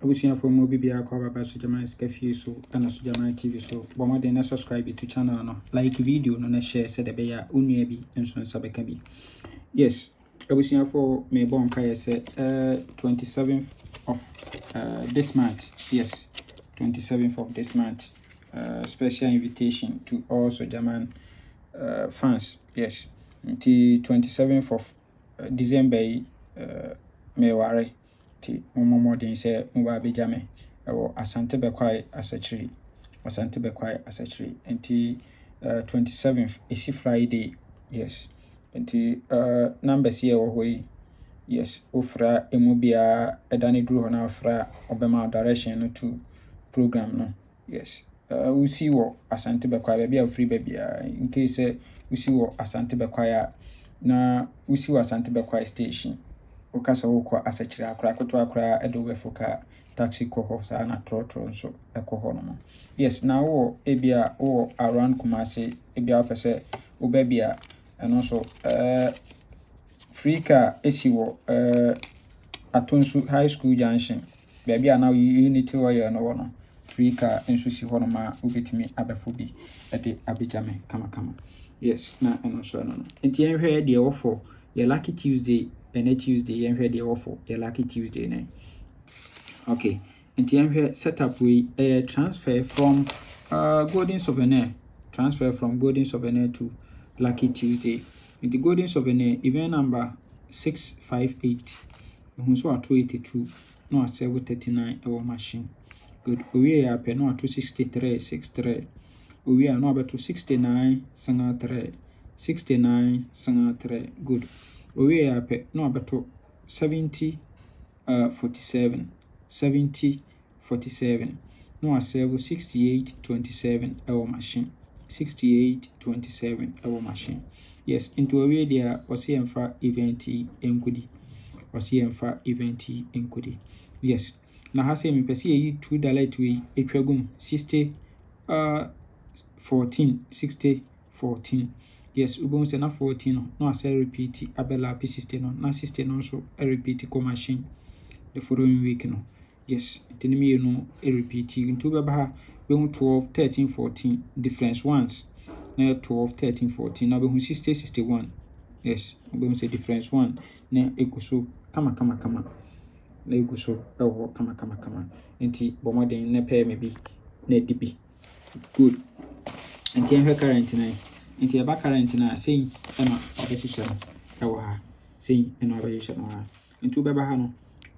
Abusia for more BBA cover by Sujaman Skefi so and Sujaman TV so Bomma de subscribe to channel no like video no share said the bear uniebi and so sabekabi. Yes, Abusia for me bon kaya say 27th of this month. Yes, 27th of this month. Special invitation to all Sujaman fans. Yes, until 27th of December me ware ti momo den say mo ba bejame ewo Asante Bekwai Asachiri nti 27th is Friday. Yes, nti numbers here wo hoyi. Yes, ofra emu bia edane duru ho na ofra obema direction no to program no. Yes, we see what Asante Bekwai bia free bia in case we see what Asante Bekwai na we see what Asante Bekwai station okasa wokɔ Asachiri akra koto akra edo befoka taxi koho sa na trotro nso ekoho no. Yes, na wo ebia wo around Kumasi ebia pese wo bia and also free car esi wo Atonsu High School Junction baby now unity wire no free car enso si hono ma ubetimi abefo bi ede abejame kama. Yes, na eno so no enti enhwe de ofo ye Lucky Tuesday and Tuesday enhwe de ofo ye Lucky Tuesday na. Okay, enti enhwe setup we transfer from Golden Souvenir to Lucky Tuesday. Enti Golden Souvenir event number 658 so at 282 no at 739 our machine. Good. We are pe no at 263 we are no about 269 69 good. We are pe no about 70 47 no at 68 27 our machine 68 27 our machine. Yes, into a way there was here for event enkudi. Yes. Na hase me pese yi $2 we etwagum 60 14. Yes, ubon se na 14 no ase repeat abela P60 no na 60 no so repeat ko machine the following week no. Yes, tinimi no repeat into be ba we 12 13 14 difference ones na 12 13 14 na be 60 61. Yes, we say difference one na ekuso kama na ekuso ewo kama enti bomoden na pay me bi na dibi good. Enti enhwe current na enti eba current na sei ema abehihye no ewo ha sei ena abehihye no ha enti ubeba ha no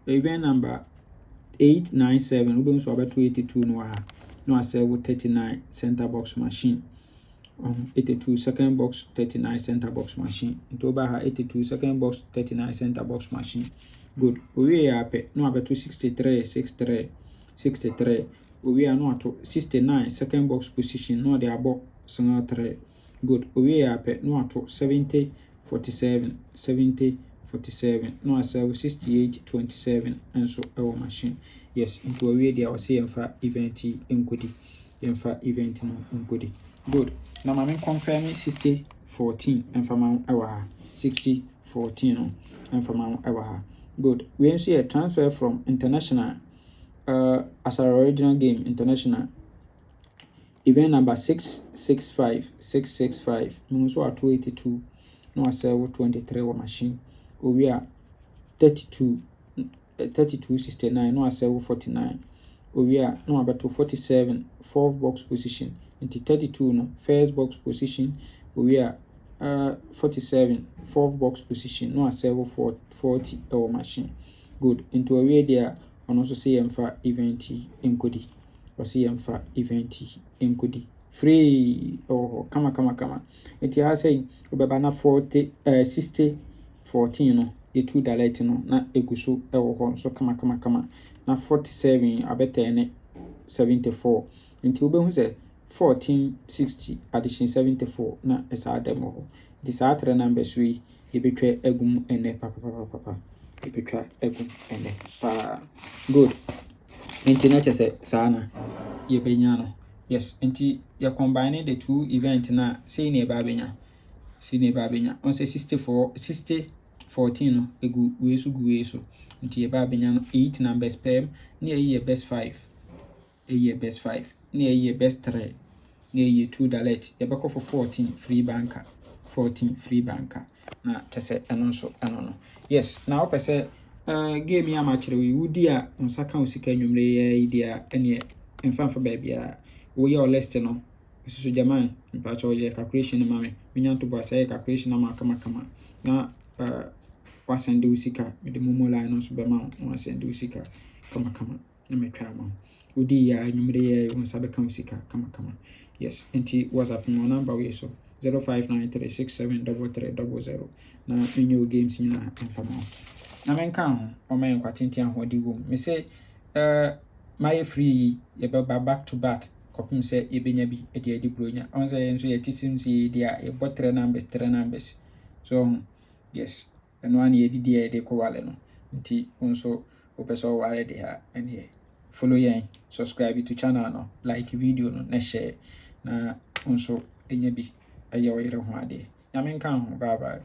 event number 897 ube so abeto 82 no ha no asewo 39 center box machine 82 second box 39 center box machine into over 82 second box 39 center box machine. Good. We are no abeto 63 we are no ato 69 second box position no the abo single 3. Good. We are no ato 70 47 no asewo 68 27 and so our machine. Yes, into a way there was here for event enkudi event no enkudi. Good. Now I'm confirming 60 14 and from our 60 14 and from our good. We see a transfer from international as our original game international event number 665 so at 282 no I say 23 machine we are 32 69 no I say 49 we are no about 47 fourth box position into 32 no first box position we are 47 fourth box position no I 40 our machine. Good. Into a way there on also see for event enkudi or see for event enkudi free or kama it has say obeba 40 60 14 no the $2 no na eguso ewo ho so kama na 47 abeta ene 74 until we hu say 1460 addition 74 na esa adam ho this are numbers we ebetwa egum ene papa ebetwa egum ene pa good internet say sana ye benya no. Yes, enti you combine the two event na say ne ba benya on say 60 14 no egu we so gu we so nti eba benya no 8 numbers pem na ye best 5 best 5 na ye best 3 na ye 2 dalet ye beko for 14 free banker na tese eno so eno no yes na opese game ya ma kire we wudi a nsaka osika nwumre ye idea ene mfanfa ba bia wo ye list no so jaman mpacha wo ye calculation mame minya to boa say calculation ma kama na wasende usika me de momo line no so be ma wasende usika kama na metwa ma wudi ya nwumre ye unsa be kan usika kama yes enti WhatsApp no number we so 0593673300 na minyo games nyina mfama na menka ho o men kwatenti ahodi wo me say my free ye be back to back kopim say ye benya bi e de adi bronya on say enso ye tisim si dia ye bot 3 numbers so yes eno an ye didi e de ko wale no nti onso o peso wale de ha ene follow yen subscribe to channel no like video no na share na onso enya bi aye oyere ho ade na menka ho bye bye